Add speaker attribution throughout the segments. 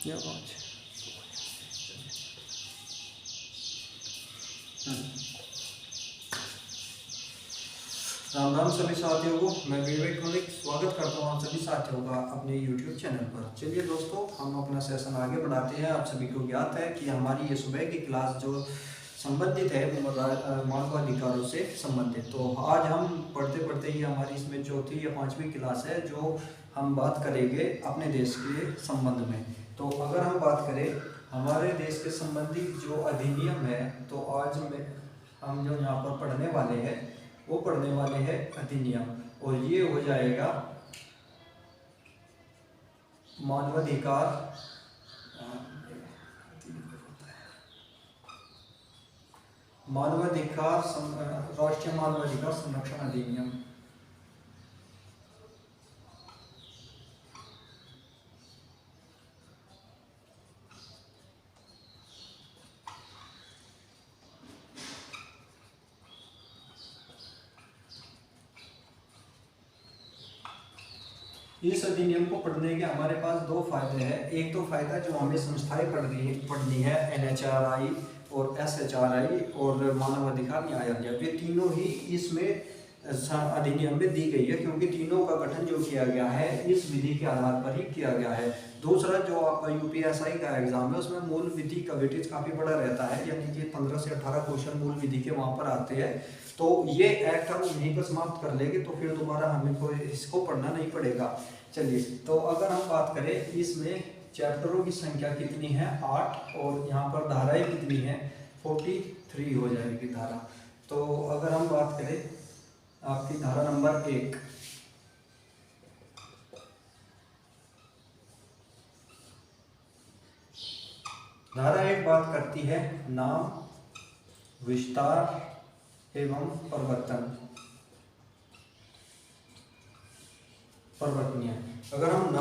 Speaker 1: या पाँच। राम राम सभी साथियों को, मैं विवेक मलिक स्वागत करता हूँ आप सभी साथियों का अपने YouTube चैनल पर। चलिए दोस्तों, हम अपना सेशन आगे बढ़ाते हैं। आप सभी को ज्ञात है कि हमारी ये सुबह की क्लास जो संबंधित है मानवाधिकारों से संबंधित, तो आज हम पढ़ते पढ़ते ही हमारी इसमें चौथी या पांचवी क्लास है जो हम बात करेंगे अपने देश के संबंध में। तो अगर हम बात करें हमारे देश के संबंधित जो अधिनियम है, तो आज में हम जो यहाँ पर पढ़ने वाले हैं वो पढ़ने वाले हैं अधिनियम, और ये हो जाएगा मानवाधिकार राष्ट्रीय मानवाधिकार संरक्षण अधिनियम। इस अधिनियम को पढ़ने के हमारे पास दो फायदे हैं। एक तो फायदा जो हमें संस्थाएं पढ़नी है, NHRI और SHRI और मानवाधिकार न्यायालय, वे तीनों ही इसमें अधिनियम में दी गई है, क्योंकि तीनों का गठन जो किया गया है इस विधि के आधार पर ही किया गया है। दूसरा, जो आपका UPSI का एग्जाम है उसमें मूल विधि का वेटेज काफ़ी बड़ा रहता है, यानी कि 15 से 18 क्वेश्चन मूल विधि के वहाँ पर आते हैं। तो ये एक्ट हम यहीं पर समाप्त कर लेंगे, तो फिर दोबारा हमें कोई इसको पढ़ना नहीं पड़ेगा। चलिए, तो अगर हम बात करें इसमें चैप्टरों की संख्या कितनी है, 8, और यहाँ पर धाराएं कितनी है, 43 हो जाएगी धारा। तो अगर हम बात करें आपकी धारा नंबर 1, धारा 1 बात करती है नाम, विस्तार एवं परिवर्तनीय। अगर हम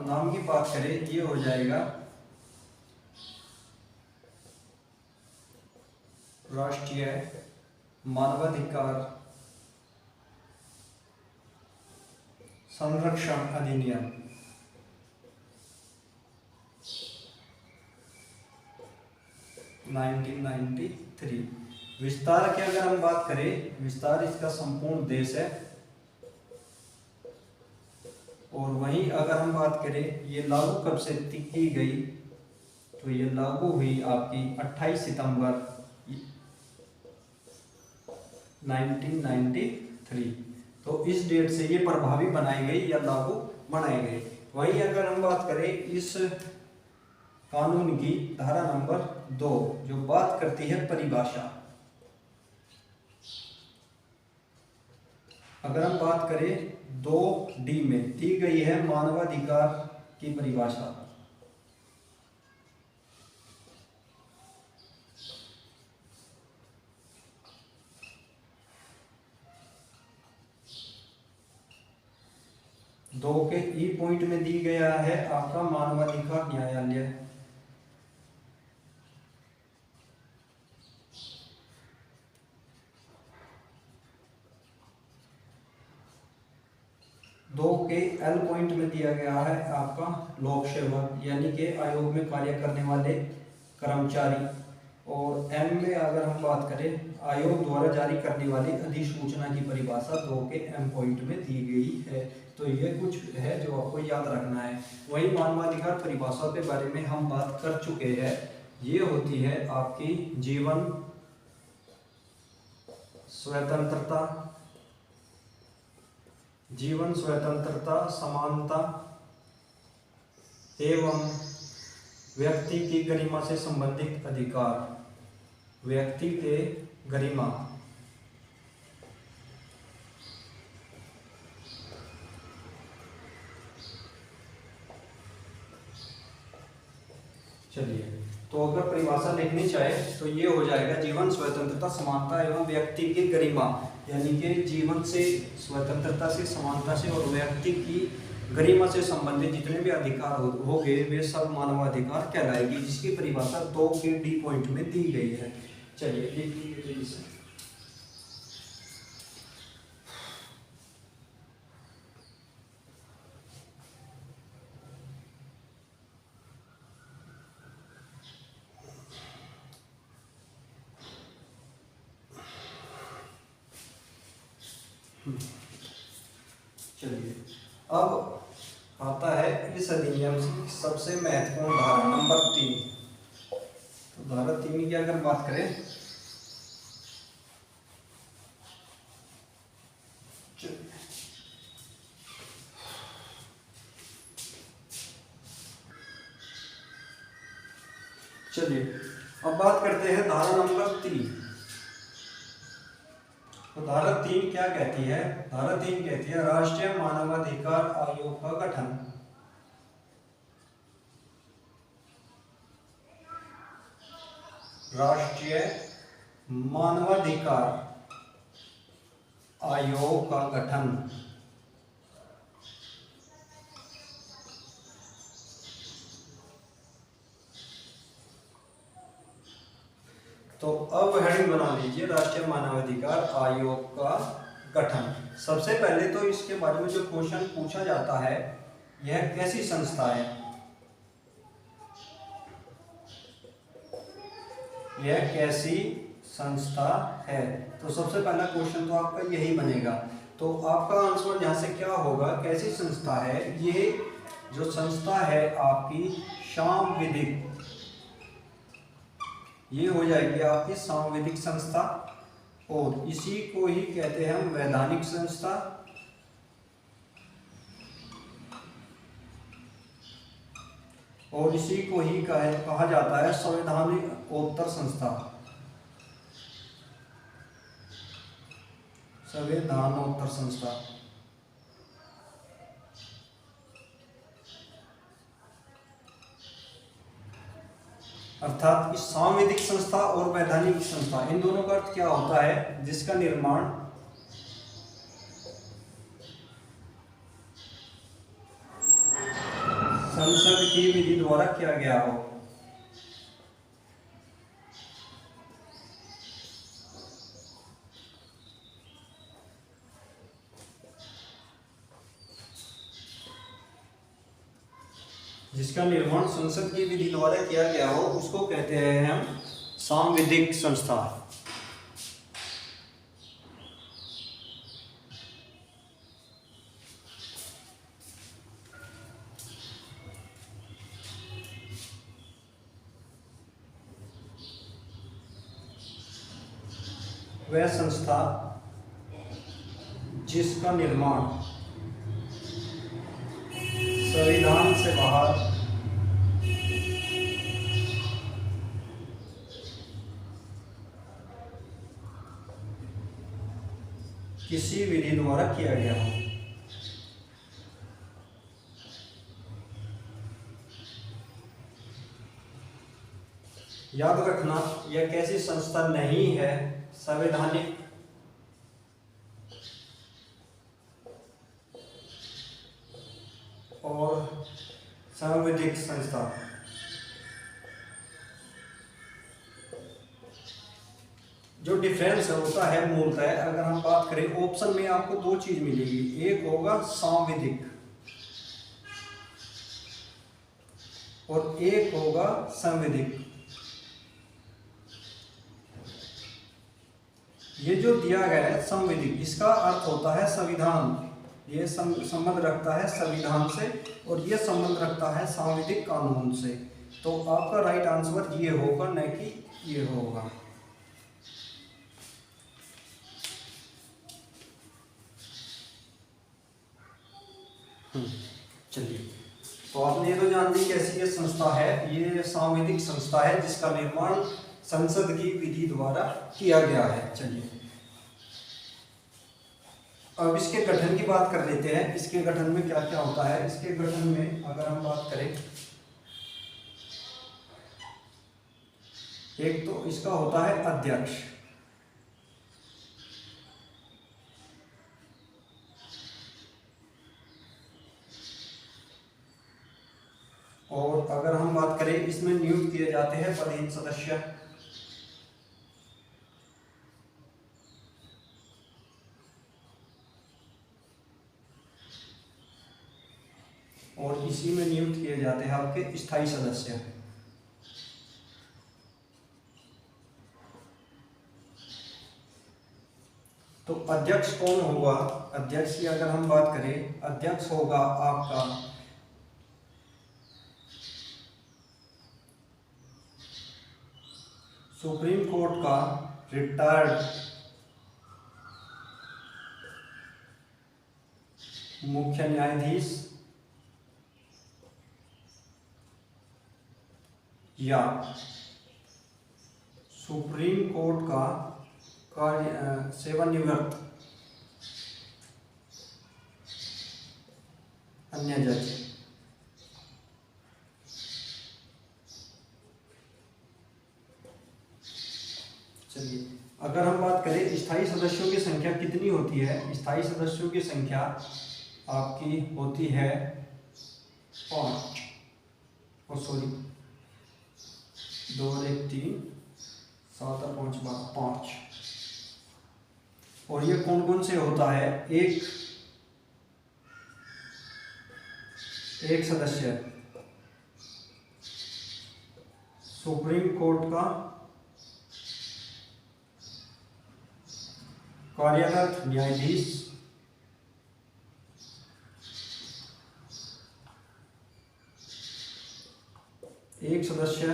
Speaker 1: नाम की बात करें, ये हो जाएगा राष्ट्रीय मानवाधिकार संरक्षण अधिनियम 1993। विस्तार की अगर हम बात करें, विस्तार इसका संपूर्ण देश है। और वहीं अगर हम बात करें ये लागू कब से की गई, तो ये लागू हुई आपकी 28 सितंबर 1993। तो इस डेट से ये प्रभावी बनाई गई या लागू बनाई गई। वहीं अगर हम बात करें इस कानून की धारा नंबर 2 जो बात करती है परिभाषा, अगर हम बात करें 2D में दी गई है मानवाधिकार की परिभाषा। दो के ई पॉइंट में दी गया है आपका मानवाधिकार न्यायालय। दो के एल पॉइंट में दिया गया है आपका लोक सेवक, यानी कि आयोग में कार्य करने वाले कर्मचारी। और एम में अगर हम बात करें आयोग द्वारा जारी करने वाली अधिसूचना की परिभाषा 2 के एम पॉइंट में दी गई है। तो ये कुछ है जो आपको याद रखना है। वही मानवाधिकार परिभाषा के बारे में हम बात कर चुके हैं। ये होती है आपकी जीवन, स्वतंत्रता, समानता एवं व्यक्ति की गरिमा से संबंधित अधिकार। व्यक्ति के गरिमा, चलिए, तो अगर परिभाषा लिखनी चाहे तो ये हो जाएगा जीवन, स्वतंत्रता, समानता एवं व्यक्ति की गरिमा, यानी कि जीवन से, स्वतंत्रता से, समानता से और व्यक्ति की गरिमा से संबंधित जितने भी अधिकार हो गए वे सब मानवाधिकार कहलाएगी, जिसकी परिभाषा 2 के डी पॉइंट में दी गई है। चलिए लिख लीजिए इसे। चलिए, अब आता है इस अधिनियम की सबसे महत्वपूर्ण धारा नंबर 3। तो धारा 3 की अगर बात करें, चलिए अब बात करते हैं धारा नंबर 3। तो धारा 3 क्या कहती है? धारा 3 कहती है राष्ट्रीय मानवाधिकार आयोग का गठन। राष्ट्रीय मानवाधिकार आयोग का गठन। तो अब हेडिंग बना लीजिए राष्ट्रीय मानवाधिकार आयोग का गठन। सबसे पहले तो इसके बारे में जो क्वेश्चन पूछा जाता है, यह कैसी संस्था है? यह कैसी संस्था है? तो सबसे पहला क्वेश्चन तो आपका यही बनेगा। तो आपका आंसर यहाँ से क्या होगा? कैसी संस्था है? ये जो संस्था है आपकी सांविधिक, ये हो जाएगी आपकी सांविधिक संस्था, और इसी को ही कहते हैं हम वैधानिक संस्था, और इसी को ही कहा जाता है संवैधानिकोत्तर संस्था, संवैधानोत्तर संस्था। अर्थात इस सांविधिक संस्था और वैधानिक संस्था, इन दोनों का अर्थ क्या होता है? जिसका निर्माण संसद की विधि द्वारा किया गया हो। जिसका निर्माण संसद की विधि द्वारा किया गया हो, उसको कहते हैं हम सांविधिक संस्था। वह संस्था जिसका निर्माण संविधान से बाहर किसी विधि द्वारा किया गया हो। याद रखना, यह कैसी संस्था नहीं है? संवैधानिक और सांविधिक संस्था। जो डिफरेंस होता है मूलतः, अगर हम बात करें, ऑप्शन में आपको दो चीज मिलेगी, एक होगा सांविधिक और एक होगा संविधिक। ये जो दिया गया है संविधिक, इसका अर्थ होता है संविधान, ये संबंध रखता है संविधान से, और ये संबंध रखता है सांविधिक कानून से। तो आपका राइट आंसर ये होगा, न कि ये होगा। चलिए, तो आपने ये तो जान ली कैसी ये संस्था है। ये सांविधिक संस्था है जिसका निर्माण संसद की विधि द्वारा किया गया है। चलिए, अब इसके गठन की बात कर लेते हैं। इसके गठन में क्या क्या होता है? इसके गठन में अगर हम बात करें, एक तो इसका होता है अध्यक्ष, और अगर हम बात करें, इसमें नियुक्त किए जाते हैं पदहीन सदस्य, और इसी में नियुक्त किए जाते हैं आपके स्थायी सदस्य। तो अध्यक्ष कौन होगा? अध्यक्ष की अगर हम बात करें, अध्यक्ष होगा आपका सुप्रीम कोर्ट का रिटायर्ड मुख्य न्यायाधीश या सुप्रीम कोर्ट का सेवानिवृत्त अन्य जज। चलिए, अगर हम बात करें स्थायी सदस्यों की संख्या कितनी होती है? स्थायी सदस्यों की संख्या आपकी होती है 5, और सॉरी 2 और 1 3, 7 और 5 12, 5। और ये कौन कौन से होता है? एक सदस्य सुप्रीम कोर्ट का कार्यरत न्यायाधीश, एक सदस्य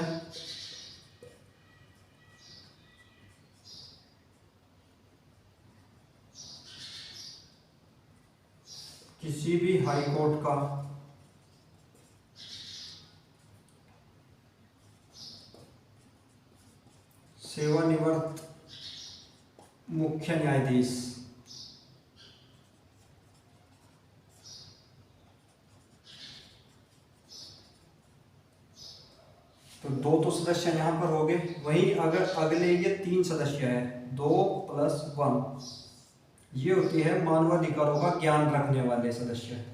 Speaker 1: किसी भी हाई कोर्ट का सेवानिवृत्त मुख्य न्यायाधीश। तो 2 तो सदस्य यहाँ पर हो गए। वहीं अगर अगले ये 3 सदस्य है, 2 + 1, ये होती है मानवाधिकारों का ज्ञान रखने वाले सदस्य।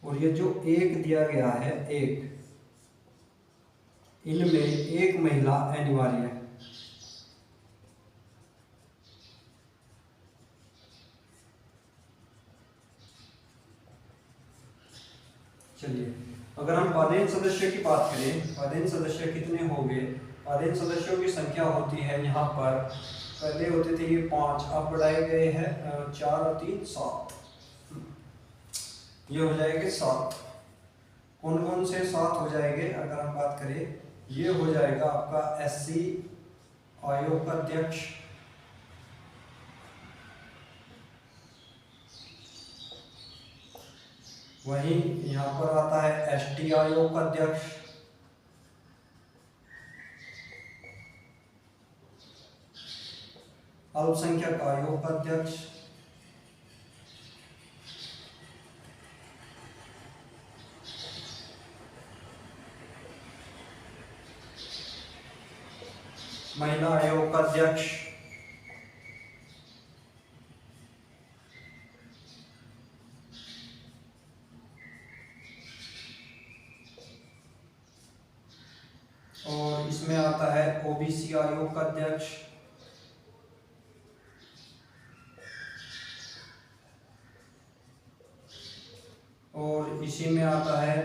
Speaker 1: और ये जो एक दिया गया है, एक, इनमें एक महिला अनिवार्य है। चलिए, अगर हम पदेन सदस्य की बात करें, पदेन सदस्य कितने होंगे? पदेन सदस्यों की संख्या होती है यहाँ पर, पहले होते थे ये 5, अब बढ़ाए गए हैं 4 और 3 7, ये हो जाएंगे 7। कौन कौन से 7 हो जाएंगे? अगर हम बात करें, ये हो जाएगा आपका SC आयोग का अध्यक्ष, वहीं यहाँ पर आता है ST आयोग का अध्यक्ष, अल्पसंख्यक आयोग का अध्यक्ष, महिला आयोग का अध्यक्ष, और इसमें आता है OBC आयोग का अध्यक्ष, और इसी में आता है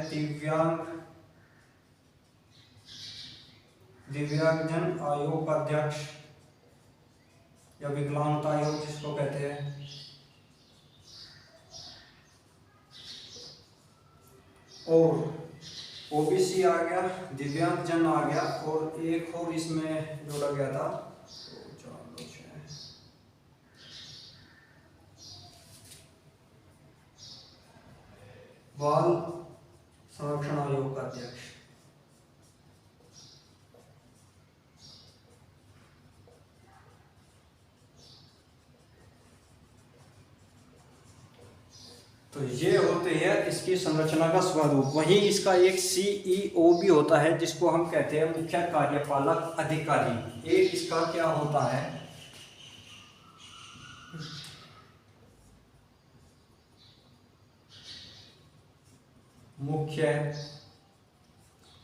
Speaker 1: दिव्यांगजन आयोग का अध्यक्ष या विकलांगता आयोग जिसको कहते हैं। और OBC आ गया, दिव्यांगजन आ गया, और एक और इसमें जोड़ा गया था, बाल संरक्षण आयोग का अध्यक्ष। तो ये होते हैं इसकी संरचना का स्वरूप। वहीं इसका एक CEO भी होता है जिसको हम कहते हैं मुख्य कार्यपालक अधिकारी। एक इसका क्या होता है? मुख्य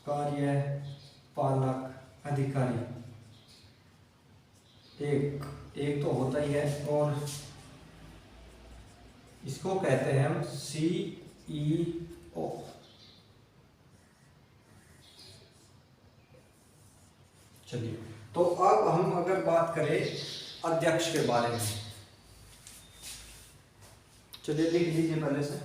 Speaker 1: कार्यपालक अधिकारी। एक एक तो होता ही है, और इसको कहते हैं हम CEO। चलिए, तो अब हम अगर बात करें अध्यक्ष के बारे में, चलिए लिख लीजिए पहले से।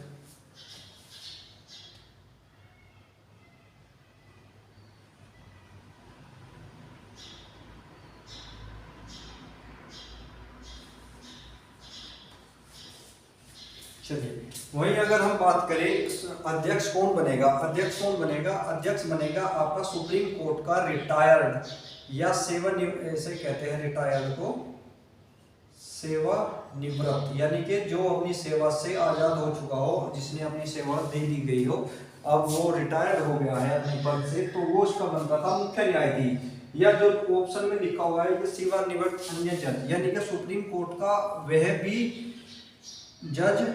Speaker 1: चलिए, वहीं अगर हम बात करें अध्यक्ष कौन बनेगा, अध्यक्ष कौन बनेगा, अध्यक्ष बनेगा आपका सुप्रीम कोर्ट का रिटायर्ड या ऐसे कहते हैं रिटायर्ड को, सेवानिवृत्त, यानी कि जो अपनी सेवा से आजाद हो चुका हो, जिसने अपनी सेवा दे दी गई हो, अब वो रिटायर्ड हो गया है अपने पद से, तो वो उसका बनता था मुख्य न्यायाधीश, या जो ऑप्शन में लिखा हुआ है कि सेवानिवृत्त अन्य जज, यानी कि सुप्रीम कोर्ट का वह भी जज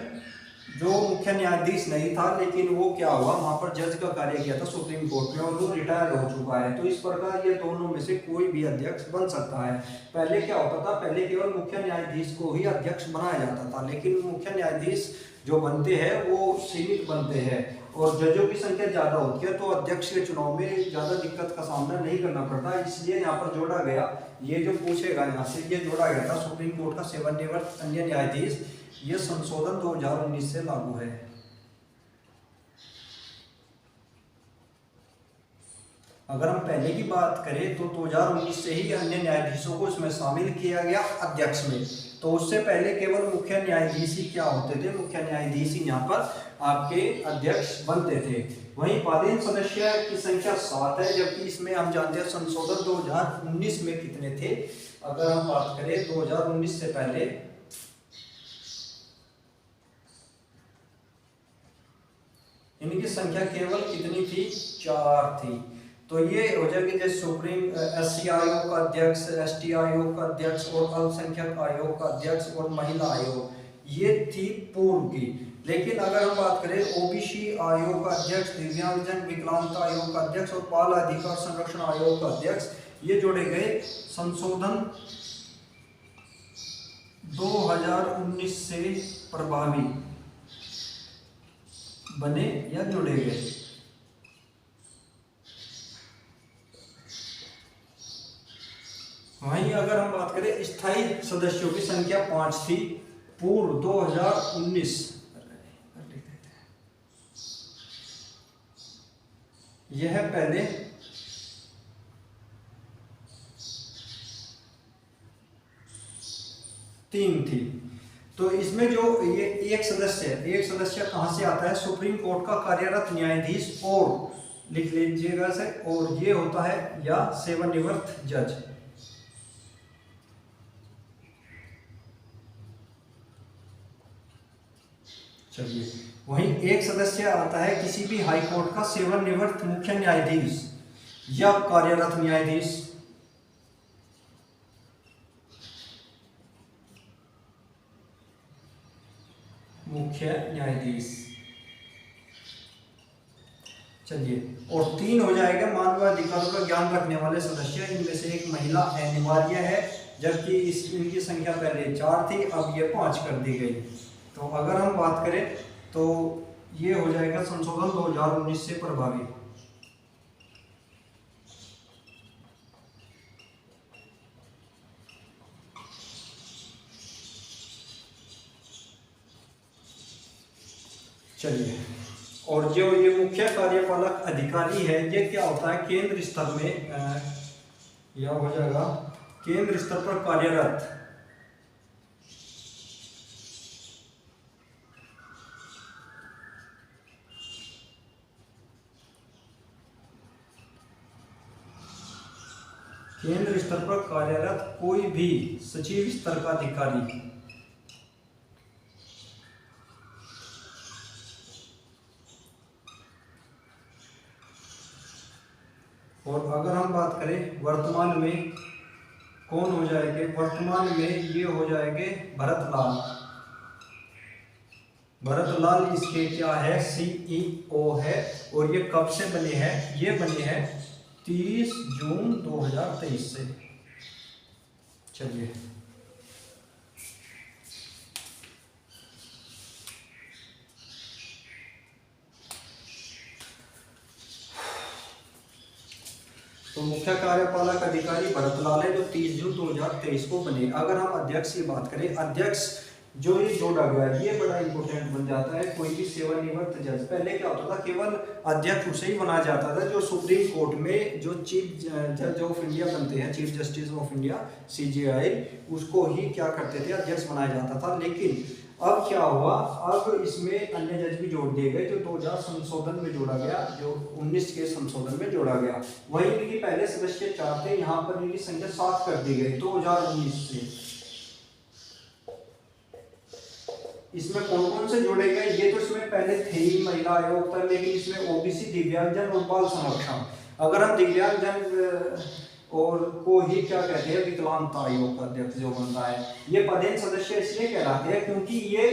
Speaker 1: जो मुख्य न्यायाधीश नहीं था, लेकिन वो क्या हुआ, वहां पर जज का कार्य किया था सुप्रीम कोर्ट में, और वो रिटायर हो चुका है। तो इस प्रकार ये दोनों में से कोई भी अध्यक्ष बन सकता है। पहले क्या होता था, पहले केवल मुख्य न्यायाधीश को ही अध्यक्ष बनाया जाता था, लेकिन मुख्य न्यायाधीश जो बनते हैं वो सीमित बनते हैं, और जजों की संख्या ज्यादा होती है, तो अध्यक्ष के चुनाव में ज्यादा दिक्कत का सामना नहीं करना पड़ता। इसलिए यहाँ पर जोड़ा गया, ये जो पूछेगा यहाँ से, ये जोड़ा गया था सुप्रीम कोर्ट का सेवानिवृत्त अन्य न्यायाधीश। ये संशोधन 2019 से लागू है। अगर हम पहले की बात करें तो 2019 से ही अन्य न्यायाधीशों को इसमें शामिल किया गया अध्यक्ष में। तो उससे पहले केवल मुख्य न्यायाधीश ही क्या होते थे, मुख्य न्यायाधीश ही यहाँ पर आपके अध्यक्ष बनते थे। वहीं पदेन सदस्य की संख्या 7 है, जबकि इसमें हम जानते हैं संशोधन 2019 में कितने थे। अगर हम बात करें 2019 से पहले, इनकी संख्या केवल कितनी थी, 4 थी। तो ये हो जाएगी जैसे सुप्रीम SC आयोग का अध्यक्ष, ST आयोग का अध्यक्ष, और अल्पसंख्यक आयोग का अध्यक्ष, और महिला आयोग, ये थी पूर्व की। लेकिन अगर हम बात करें OBC आयोग का अध्यक्ष, दिव्यांगजन विकलांगता आयोग का अध्यक्ष, और बाल अधिकार संरक्षण आयोग का अध्यक्ष, ये जोड़े गए संशोधन 2019 से प्रभावी बने या जुड़े गए। वहीं अगर हम बात करें स्थायी सदस्यों की संख्या 5 थी पूर्व 2019, यह पहले 3 थी। तो इसमें जो ये एक सदस्य कहां से आता है, सुप्रीम कोर्ट का कार्यरत न्यायाधीश, और लिख लीजिएगा से, और ये होता है या सेवानिवृत्त जज। चलिए, वहीं एक सदस्य आता है किसी भी हाई कोर्ट का सेवानिवृत्त मुख्य न्यायाधीश या कार्यरत न्यायाधीश। मुख्य न्यायाधीश। चलिए, और 3 हो जाएगा मानवाधिकारों का ज्ञान रखने वाले सदस्य, इनमें से एक महिला अनिवार्य है, जबकि इनकी संख्या पहले 4 थी, अब ये 5 कर दी गई। तो अगर हम बात करें तो ये हो जाएगा संशोधन 2019 से प्रभावी। चलिए, और जो ये मुख्य कार्यपालक अधिकारी है, ये क्या होता है, केंद्र स्तर में यह हो जाएगा केंद्र स्तर पर कार्यरत कोई भी सचिव स्तर का अधिकारी। और अगर हम बात करें वर्तमान में कौन हो जाएंगे, वर्तमान में ये हो जाएंगे भरत लाल इसके क्या है, CEO है। और ये कब से बने हैं, ये बने हैं 30 जून 2023 से। चलिए, तो मुख्य कार्यपालक अधिकारी भरतलाल है जो 30 जून 2023 को बने। अगर हम अध्यक्ष की बात करें, अध्यक्ष जो ये जोड़ा गया है ये बड़ा इंपॉर्टेंट बन जाता है। कोई भी सेवानिवृत्त जज, पहले क्या होता था केवल अध्यक्ष उसे ही बनाया जाता था जो सुप्रीम कोर्ट में जो चीफ जज ऑफ इंडिया बनते हैं, chief justice of India CJI, उसको ही क्या करते थे, अध्यक्ष बनाया जाता था। लेकिन अब क्या हुआ, अब इसमें अन्य जज भी जोड़ दिए गए जो 2000 संशोधन में जोड़ा गया, जो 19 के संशोधन में जोड़ा गया। वहीं इनकी पहले सदस्य 4 थे, यहाँ पर इनकी संख्या 7 कर दी गई 2019 से। इसमें कौन कौन से जोड़े गए, ये तो इसमें पहले थे ही महिला आयोग था, लेकिन इसमें OBC, दिव्यांगजन और बाल संरक्षण। अगर हम दिव्यांगजन और को ही क्या कहते हैं, विकलांगता आयोग का अध्यक्ष जो बनता है, ये पदेन सदस्य इसलिए कहलाते हैं क्योंकि ये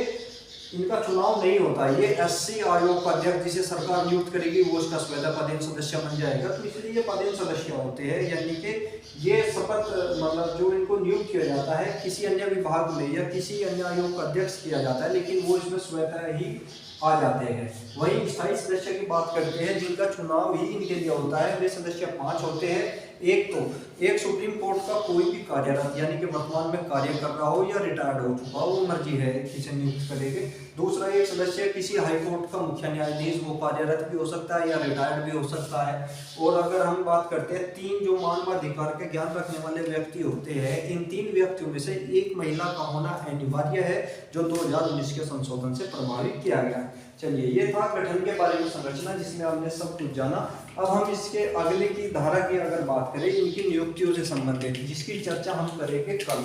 Speaker 1: इनका चुनाव नहीं होता। ये SC आयोग का अध्यक्ष जिसे सरकार नियुक्त करेगी वो उसका स्वतः पदेन सदस्य बन जाएगा, तो इसलिए ये पदेन सदस्य होते हैं। यानी कि ये शपथ मतलब जो इनको नियुक्त किया जाता है किसी अन्य विभाग में या किसी अन्य आयोग का अध्यक्ष किया जाता है, लेकिन वो इसमें स्वतः ही आ जाते हैं। वहीं स्थायी सदस्य की बात करते हैं जिनका चुनाव ही इनके लिए होता है, वे सदस्य 5 होते हैं। एक सुप्रीम कोर्ट का कोई भी कार्यरत यानी कि वर्तमान में कार्य कर रहा हो या रिटायर्ड हो चुका हो, वो मर्जी है किसे नियुक्त करेंगे। दूसरा, एक सदस्य किसी हाई कोर्ट का मुख्य न्यायाधीश, वो कार्यरत भी हो सकता है या रिटायर्ड भी हो सकता है। और अगर हम बात करते हैं 3 जो मानवाधिकार के ज्ञान रखने वाले व्यक्ति होते हैं, इन 3 व्यक्तियों में से एक महिला का होना अनिवार्य है जो 2019 के संशोधन से प्रभावित किया गया। चलिए, ये था गठन के बारे में संरचना जिसमें हमने सब कुछ जाना। अब हम इसके अगले की धारा की अगर बात करें, इनकी नियुक्तियों से संबंधित, जिसकी चर्चा हम करेंगे कल।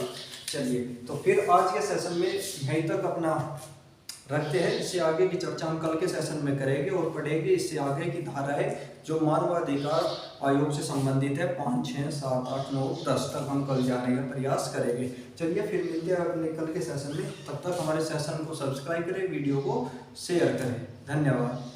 Speaker 1: चलिए, तो फिर आज के सेशन में यहीं तक अपना रखते हैं। इससे आगे की चर्चा हम कल के सेशन में करेंगे और पढ़ेंगे इससे आगे की धाराएं जो मानवाधिकार आयोग से संबंधित है। 5, 6, 7, 8, 9, 10 तक हम कल जाने का प्रयास करेंगे। चलिए, फिर मिलते हैं अपने कल के सेशन में। तब तक हमारे सेशन को सब्सक्राइब करें, वीडियो को शेयर करें। धन्यवाद।